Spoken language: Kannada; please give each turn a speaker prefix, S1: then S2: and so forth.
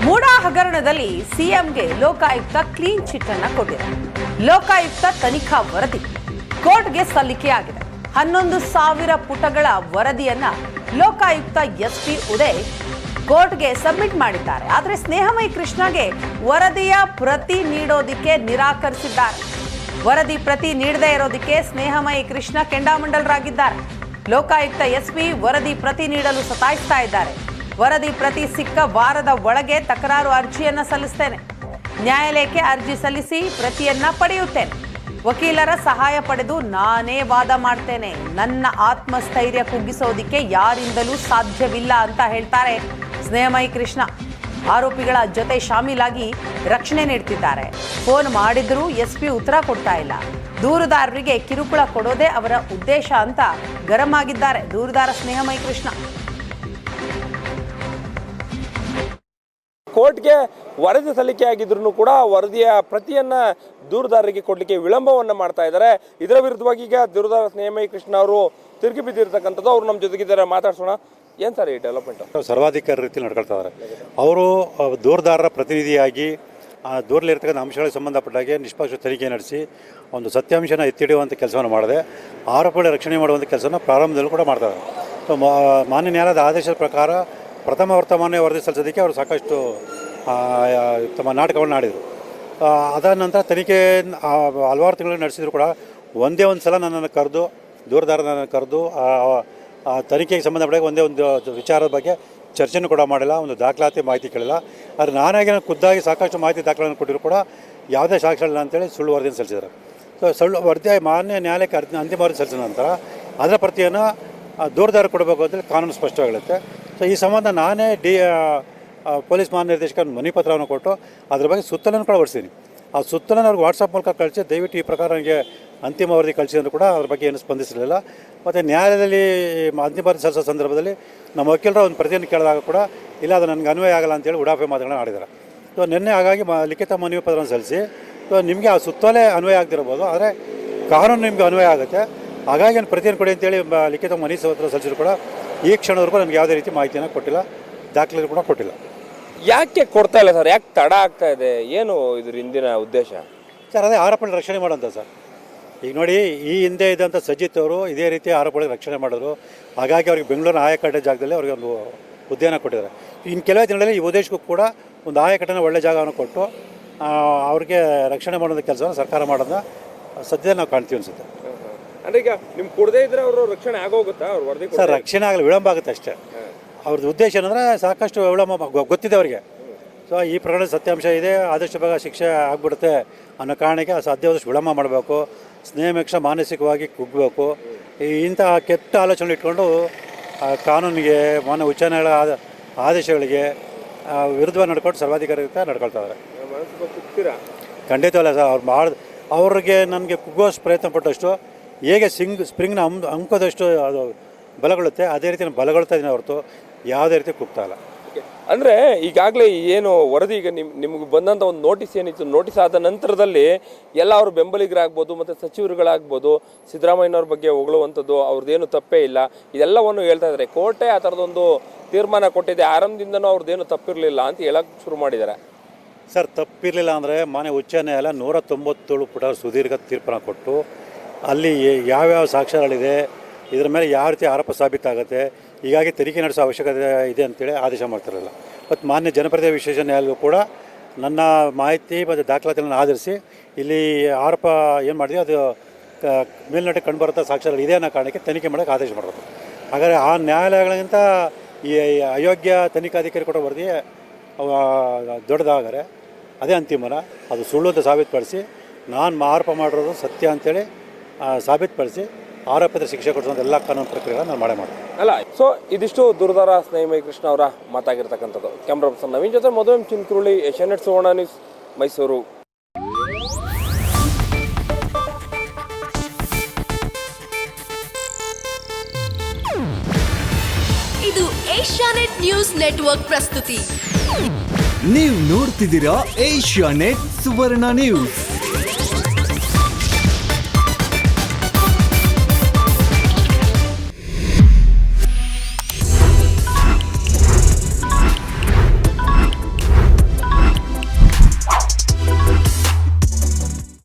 S1: ಮೂಡಾ ಹಗರಣದಲ್ಲಿ ಸಿಎಂಗೆ ಲೋಕಾಯುಕ್ತ ಕ್ಲೀನ್ ಚಿಟ್ ಅನ್ನ ಕೊಟ್ಟಿದೆ. ಲೋಕಾಯುಕ್ತ ತನಿಖಾ ವರದಿ ಕೋರ್ಟ್ಗೆ ಸಲ್ಲಿಕೆಯಾಗಿದೆ. 11,000 ಪುಟಗಳ ವರದಿಯನ್ನ ಲೋಕಾಯುಕ್ತ ಎಸ್ಪಿ ಉದಯ್ ಕೋರ್ಟ್ಗೆ ಸಬ್ಮಿಟ್ ಮಾಡಿದ್ದಾರೆ. ಆದರೆ ಸ್ನೇಹಮಯಿ ಕೃಷ್ಣಗೆ ವರದಿಯ ಪ್ರತಿ ನೀಡೋದಿಕ್ಕೆ ನಿರಾಕರಿಸಿದ್ದಾರೆ. ವರದಿ ಪ್ರತಿ ನೀಡದೇ ಇರೋದಕ್ಕೆ ಸ್ನೇಹಮಯಿ ಕೃಷ್ಣ ಕೆಂಡಾಮಂಡಲರಾಗಿದ್ದಾರೆ. ಲೋಕಾಯುಕ್ತ ಎಸ್ಪಿ ವರದಿ ಪ್ರತಿ ನೀಡಲು ಸತಾಯಿಸ್ತಾ ಇದ್ದಾರೆ. ವರದಿ ಪ್ರತಿ ಸಿಕ್ಕ ವಾರದ ಒಳಗೆ ತಕರಾರು ಅರ್ಜಿಯನ್ನ ಸಲ್ಲಿಸ್ತೇನೆ. ನ್ಯಾಯಾಲಯಕ್ಕೆ ಅರ್ಜಿ ಸಲ್ಲಿಸಿ ಪ್ರತಿಯನ್ನ ಪಡೆಯುತ್ತೇನೆ. ವಕೀಲರ ಸಹಾಯ ಪಡೆದು ನಾನೇ ವಾದ ಮಾಡ್ತೇನೆ. ನನ್ನ ಆತ್ಮಸ್ಥೈರ್ಯ ಕುಗ್ಗಿಸೋದಿಕ್ಕೆ ಯಾರಿಂದಲೂ ಸಾಧ್ಯವಿಲ್ಲ ಅಂತ ಹೇಳ್ತಾರೆ ಸ್ನೇಹಮಯಿ ಕೃಷ್ಣ. ಆರೋಪಿಗಳ ಜೊತೆ ಶಾಮೀಲಾಗಿ ರಕ್ಷಣೆ ನೀಡ್ತಿದ್ದಾರೆ. ಫೋನ್ ಮಾಡಿದ್ರೂ ಎಸ್ಪಿ ಉತ್ತರ ಕೊಡ್ತಾ ಇಲ್ಲ. ದೂರುದಾರರಿಗೆ ಕಿರುಕುಳ ಕೊಡೋದೇ ಅವರ ಉದ್ದೇಶ ಅಂತ ಗರಂ ಆಗಿದ್ದಾರೆ ದೂರುದಾರ ಸ್ನೇಹಮಯಿ ಕೃಷ್ಣ.
S2: ಕೋರ್ಟ್ಗೆ ವರದಿ ಸಲ್ಲಿಕೆಯಾಗಿದ್ರು ಕೂಡ ವರದಿಯ ಪ್ರತಿಯನ್ನ ದೂರುದಾರರಿಗೆ ಕೊಡಲಿಕ್ಕೆ ವಿಳಂಬವನ್ನು ಮಾಡ್ತಾ ಇದ್ದಾರೆ. ಇದರ ವಿರುದ್ಧವಾಗಿ ಈಗ ದೂರುದಾರ ಸ್ನೇಹಮಯಿ ಕೃಷ್ಣ ಅವರು ತಿರುಗಿ ಬಿದ್ದಿರ್ತಕ್ಕಂಥದ್ದು. ಅವರು ನಮ್ಮ ಜೊತೆಗಿದ್ದಾರೆ, ಮಾತಾಡ್ಸೋಣ. ಏನು ಸರ್ ಈ ಡೆವಲಪ್ಮೆಂಟ್?
S3: ಸರ್ವಾಧಿಕಾರಿ ರೀತಿ ನಡ್ಕೊಳ್ತಾ ಇದ್ದಾರೆ. ಅವರು ದೂರುದಾರರ ಪ್ರತಿನಿಧಿಯಾಗಿ ಆ ದೂರಲ್ಲಿರ್ತಕ್ಕಂಥ ಅಂಶಗಳಿಗೆ ಸಂಬಂಧಪಟ್ಟಾಗೆ ನಿಷ್ಪಕ್ಷ ತನಿಖೆ ನಡೆಸಿ ಒಂದು ಸತ್ಯಾಂಶನ ಎತ್ತಿಡಿಯುವಂಥ ಕೆಲಸವನ್ನು ಮಾಡದೆ ಆರೋಪಗಳ ರಕ್ಷಣೆ ಮಾಡುವಂಥ ಕೆಲಸವನ್ನು ಪ್ರಾರಂಭದಲ್ಲೂ ಕೂಡ ಮಾಡ್ತಾರೆ. ಮಾನ್ಯ ನ್ಯಾಯಾಲಯದ ಆದೇಶದ ಪ್ರಕಾರ ಪ್ರಥಮ ವರ್ತಮಾನ ವರದಿ ಸಲ್ಲಿಸೋದಕ್ಕೆ ಅವರು ಸಾಕಷ್ಟು ತಮ್ಮ ನಾಟಕವನ್ನು ಆಡಿದರು. ಅದಾದ ನಂತರ ತನಿಖೆ ಹಲವಾರು ತಿಂಗಳು ನಡೆಸಿದ್ರು ಕೂಡ ಒಂದೇ ಒಂದು ಸಲ ನನ್ನನ್ನು ಕರೆದು ದೂರದಾರನನ್ನು ಕರೆದು ತನಿಖೆಗೆ ಸಂಬಂಧಪಟ್ಟ ಒಂದೇ ಒಂದು ವಿಚಾರದ ಬಗ್ಗೆ ಚರ್ಚೆನೂ ಕೂಡ ಮಾಡಿಲ್ಲ, ಒಂದು ದಾಖಲಾತಿ ಮಾಹಿತಿ ಕೇಳಿಲ್ಲ. ಆದರೆ ನಾನಾಗಿ ಖುದ್ದಾಗಿ ಸಾಕಷ್ಟು ಮಾಹಿತಿ ದಾಖಲೆಯನ್ನು ಕೊಟ್ಟಿದ್ರು ಕೂಡ ಯಾವುದೇ ಸಾಕ್ಷ್ಯಗಳಿಲ್ಲ ಅಂತೇಳಿ ಸುಳ್ಳು ವರದಿಯನ್ನು ಸಲ್ಲಿಸಿದ್ದಾರೆ. ಸೊ ಸುಳ್ಳು ವರದಿ ಮಾನ್ಯ ನ್ಯಾಯಾಲಯಕ್ಕೆ ಅಂತಿಮ ವರದಿ ಸಲ್ಲಿಸಿದ ನಂತರ ಅದರ ಪ್ರತಿಯನ್ನು ದೂರದಾರ ಕೊಡಬೇಕು ಅಂತೇಳಿ ಕಾನೂನು ಸ್ಪಷ್ಟವಾಗಿರುತ್ತೆ. ಸೊ ಈ ಸಂಬಂಧ ನಾನೇ ಪೊಲೀಸ್ ಮಹಾನಿರ್ದೇಶಕ ಮನವಿ ಪತ್ರವನ್ನು ಕೊಟ್ಟು ಅದ್ರ ಬಗ್ಗೆ ಸುತ್ತಲನ್ನು ಕೂಡ ಹೊಡಿಸ್ತೀನಿ. ಆ ಸುತ್ತಲನ್ನು ಅವ್ರಿಗೆ ವಾಟ್ಸಪ್ ಮೂಲಕ ಕಳಿಸಿ ದಯವಿಟ್ಟು ಈ ಪ್ರಕಾರ ನನಗೆ ಅಂತಿಮ ವರದಿ ಕಳಿಸಿದ್ರು ಕೂಡ ಅದ್ರ ಬಗ್ಗೆ ಏನು ಸ್ಪಂದಿಸಲಿಲ್ಲ. ಮತ್ತು ನ್ಯಾಯಾಲಯದಲ್ಲಿ ಅಂತಿಮ ವರದಿ ಸಲ್ಲಿಸೋ ಸಂದರ್ಭದಲ್ಲಿ ನಮ್ಮ ವಕೀಲರ ಒಂದು ಪ್ರತಿಯನ್ನು ಕೇಳಿದಾಗ ಕೂಡ ಇಲ್ಲ ಅದು ನನಗೆ ಅನ್ವಯ ಆಗಲ್ಲ ಅಂತೇಳಿ ಉಡಾಫೆ ಮಾತುಗಳನ್ನ ಆಡಿದ್ದಾರೆ. ಸೊ ನಿನ್ನೆ ಹಾಗಾಗಿ ಲಿಖಿತ ಮನವಿ ಪತ್ರವನ್ನು ಸಲ್ಲಿಸಿ ಸೊ ನಿಮಗೆ ಆ ಸುತ್ತಲೇ ಅನ್ವಯ ಆಗ್ತಿರ್ಬೋದು, ಆದರೆ ಕಾನೂನು ನಿಮಗೆ ಅನ್ವಯ ಆಗುತ್ತೆ. ಹಾಗಾಗಿ ನಾನು ಪ್ರತಿಯನ್ನು ಕೊಡಿ ಅಂತೇಳಿ ಲಿಖಿತ ಮನವಿ ಪತ್ರ ಸಲ್ಲಿಸಿದ್ರು ಕೂಡ ಈ ಕ್ಷಣದವರೆಗೂ ನನಗೆ ಯಾವುದೇ ರೀತಿ ಮಾಹಿತಿಯನ್ನು ಕೊಟ್ಟಿಲ್ಲ, ದಾಖಲೆ ಕೂಡ ಕೊಟ್ಟಿಲ್ಲ.
S2: ಯಾಕೆ ಕೊಡ್ತಾ ಇಲ್ಲ ಸರ್? ಯಾಕೆ ತಡ ಆಗ್ತಾ ಇದೆ? ಏನು ಇದ್ರ ಹಿಂದಿನ ಉದ್ದೇಶ?
S3: ಸರ್ ಅದೇ ಆರೋಪಗಳ ರಕ್ಷಣೆ ಮಾಡೋಂಥ ಸರ್. ಈಗ ನೋಡಿ, ಈ ಹಿಂದೆ ಇದ್ದಂಥ ಸಜಿತ್ ಅವರು ಇದೇ ರೀತಿ ಆರೋಪಗಳಿಗೆ ರಕ್ಷಣೆ ಮಾಡಿದ್ರು. ಹಾಗಾಗಿ ಅವ್ರಿಗೆ ಬೆಂಗಳೂರಿನ ಆಯಕಟ್ಟೆ ಜಾಗದಲ್ಲಿ ಅವ್ರಿಗೆ ಒಂದು ಹುದ್ದೆಯನ್ನು ಕೊಟ್ಟಿದ್ದಾರೆ. ಇನ್ನು ಕೆಲವೇ ದಿನಗಳಲ್ಲಿ ಈ ಉದ್ದೇಶಕ್ಕೂ ಕೂಡ ಒಂದು ಆಯಕಟ್ಟೆನ ಒಳ್ಳೆ ಜಾಗವನ್ನು ಕೊಟ್ಟು ಅವ್ರಿಗೆ ರಕ್ಷಣೆ ಮಾಡೋಂಥ ಕೆಲಸವನ್ನು ಸರ್ಕಾರ ಮಾಡೋದನ್ನ ಸದ್ಯದಲ್ಲಿ ನಾವು ಕಾಣ್ತೀವಿ ಅನಿಸುತ್ತೆ.
S2: ಅಂದರೆ ಈಗ ನಿಮ್ಗೆ ಕೊಡದೇ ಇದ್ರೆ ಅವರು ರಕ್ಷಣೆ ಆಗೋಗುತ್ತಾ? ಅವ್ರ ವರದಿ
S3: ಸರ್ ರಕ್ಷಣೆ ಆಗಲಿ, ವಿಳಂಬ ಆಗುತ್ತೆ ಅಷ್ಟೇ. ಅವ್ರದ್ದು ಉದ್ದೇಶ ಏನಂದರೆ ಸಾಕಷ್ಟು ವಿಳಂಬ ಗೊತ್ತಿದೆ ಅವರಿಗೆ. ಸೊ ಈ ಪ್ರಕರಣದ ಸತ್ಯಾಂಶ ಇದೆ, ಆದಷ್ಟು ಬೇಗ ಶಿಕ್ಷೆ ಆಗಿಬಿಡುತ್ತೆ ಅನ್ನೋ ಕಾರಣಕ್ಕೆ ಸಾಧ್ಯವಾದಷ್ಟು ವಿಳಂಬ ಮಾಡಬೇಕು, ಸ್ನೇಹಮೇಕ್ಷ ಮಾನಸಿಕವಾಗಿ ಕುಗ್ಗಬೇಕು. ಇಂಥ ಕೆಟ್ಟ ಆಲೋಚನೆ ಇಟ್ಕೊಂಡು ಕಾನೂನಿಗೆ ಮಾನ್ಯ ಉಚ್ಚ ನ್ಯಾಯಾಲಯದ ಆದೇಶಗಳಿಗೆ ವಿರುದ್ಧವಾಗಿ ನಡ್ಕೊಂಡು ಸರ್ವಾಧಿಕಾರಿತ ನಡ್ಕೊಳ್ತಾ ಇದ್ದಾರೆ. ಖಂಡಿತವಲ್ಲ ಸರ್. ಅವ್ರಿಗೆ ನನಗೆ ಕುಗ್ಗೋಷ್ಟು ಪ್ರಯತ್ನ ಪಟ್ಟಷ್ಟು ಹೇಗೆ ಸ್ಪ್ರಿಂಗ್ನ ಅಂಕೋದಷ್ಟು ಅದು ಬಲಗೊಳ್ಳುತ್ತೆ, ಅದೇ ರೀತಿ ನಾನು ಬಲಗೊಳ್ತಾ ಇದ್ದೀನಿ ಹೊರತು ಯಾವುದೇ ರೀತಿ ಕುಗ್ತಾ ಇಲ್ಲ.
S2: ಅಂದರೆ ಈಗಾಗಲೇ ಏನು ವರದಿ ಈಗ ನಿಮ್ಗೆ ಬಂದಂಥ ಒಂದು ನೋಟಿಸ್ ಏನಿತ್ತು, ನೋಟಿಸ್ ಆದ ನಂತರದಲ್ಲಿ ಎಲ್ಲ ಅವರು ಬೆಂಬಲಿಗರಾಗ್ಬೋದು ಮತ್ತು ಸಚಿವರುಗಳಾಗ್ಬೋದು ಸಿದ್ದರಾಮಯ್ಯನವ್ರ ಬಗ್ಗೆ ಹೊಗಳುವಂಥದ್ದು ಅವ್ರದ್ದೇನು ತಪ್ಪೇ ಇಲ್ಲ ಇದೆಲ್ಲವನ್ನು ಹೇಳ್ತಾ ಇದ್ದಾರೆ. ಕೋರ್ಟೇ ಆ ಥರದೊಂದು ತೀರ್ಮಾನ ಕೊಟ್ಟಿದೆ, ಆರಂಭದಿಂದನೂ ಅವ್ರದ್ದೇನು ತಪ್ಪಿರಲಿಲ್ಲ ಅಂತ ಹೇಳಕ್ಕೆ ಶುರು ಮಾಡಿದ್ದಾರೆ.
S3: ಸರ್ ತಪ್ಪಿರಲಿಲ್ಲ ಅಂದರೆ ಮಾನ್ಯ ಉಚ್ಚ ನ್ಯಾಯಾಲಯ 197 ಪುಟ ಸುದೀರ್ಘ ತೀರ್ಪನ್ನು ಕೊಟ್ಟು ಅಲ್ಲಿ ಯಾವ್ಯಾವ ಸಾಕ್ಷ್ಯಗಳಿದೆ, ಇದರ ಮೇಲೆ ಯಾವ ರೀತಿ ಆರೋಪ ಸಾಬೀತಾಗುತ್ತೆ, ಹೀಗಾಗಿ ತನಿಖೆ ನಡೆಸೋ ಅವಶ್ಯಕತೆ ಇದೆ ಅಂತೇಳಿ ಆದೇಶ ಮಾಡ್ತಿರಲಿಲ್ಲ. ಮತ್ತು ಮಾನ್ಯ ಜನಪ್ರತಿನಿಧಿ ವಿಶೇಷ ನ್ಯಾಯಾಲಯವು ಕೂಡ ನನ್ನ ಮಾಹಿತಿ ಮತ್ತು ದಾಖಲಾತಿಗಳನ್ನು ಆಧರಿಸಿ ಇಲ್ಲಿ ಆರೋಪ ಏನು ಮಾಡಿದೆ ಅದು ಮೇಲ್ನೋಟ ಕಂಡುಬರುತ್ತಾ ಸಾಕ್ಷ್ಯಗಳು ಇದೆ ಅನ್ನೋ ಕಾರಣಕ್ಕೆ ತನಿಖೆ ಮಾಡೋಕ್ಕೆ ಆದೇಶ ಮಾಡೋದು. ಹಾಗಾದರೆ ಆ ನ್ಯಾಯಾಲಯಗಳಿಗಿಂತ ಈ ಅಯೋಗ್ಯ ತನಿಖಾಧಿಕಾರಿ ಕೊಡೋ ವರದಿ ದೊಡ್ಡದಾದರೆ ಅದೇ ಅಂತಿಮನ, ಅದು ಸುಳ್ಳು ಅಂತ ಸಾಬೀತುಪಡಿಸಿ ನಾನು ಆರೋಪ ಮಾಡಿರೋದು ಸತ್ಯ ಅಂತೇಳಿ ಸಾಬೀತುಪಡಿಸಿ ಆರೋಪಿತ ಶಿಕ್ಷೆ ಕೊಡಿಸುವಂಥ ಎಲ್ಲ ಕಾನೂನು ಪ್ರಕ್ರಿಯೆಗಳನ್ನು ನಾನು ಮಾಡ್ತೀನಿ
S2: ಅಲ್ಲ. ಸೊ ಇದಿಷ್ಟು ದೂರದಾರ ಸ್ನೇಹಮಯಿ ಕೃಷ್ಣ ಅವರ ಮಾತಾಗಿರ್ತಕ್ಕಂಥದ್ದು. ಕ್ಯಾಮ್ರಾ ಪರ್ಸನ್ ನವೀನ್ ಜೊತೆ ಮಧು ಚಿನ್ಕುರುಳಿ, ಏಷ್ಯಾನೆಟ್ ಸುವರ್ಣ ನ್ಯೂಸ್, ಮೈಸೂರು.
S4: ಇದು ಏಷ್ಯಾನೆಟ್ ನ್ಯೂಸ್ ನೆಟ್ವರ್ಕ್ ಪ್ರಸ್ತುತಿ.
S5: ನೀವು ನೋಡ್ತಿದ್ದೀರಾ ಏಷ್ಯಾನೆಟ್ ಸುವರ್ಣ ನ್ಯೂಸ್.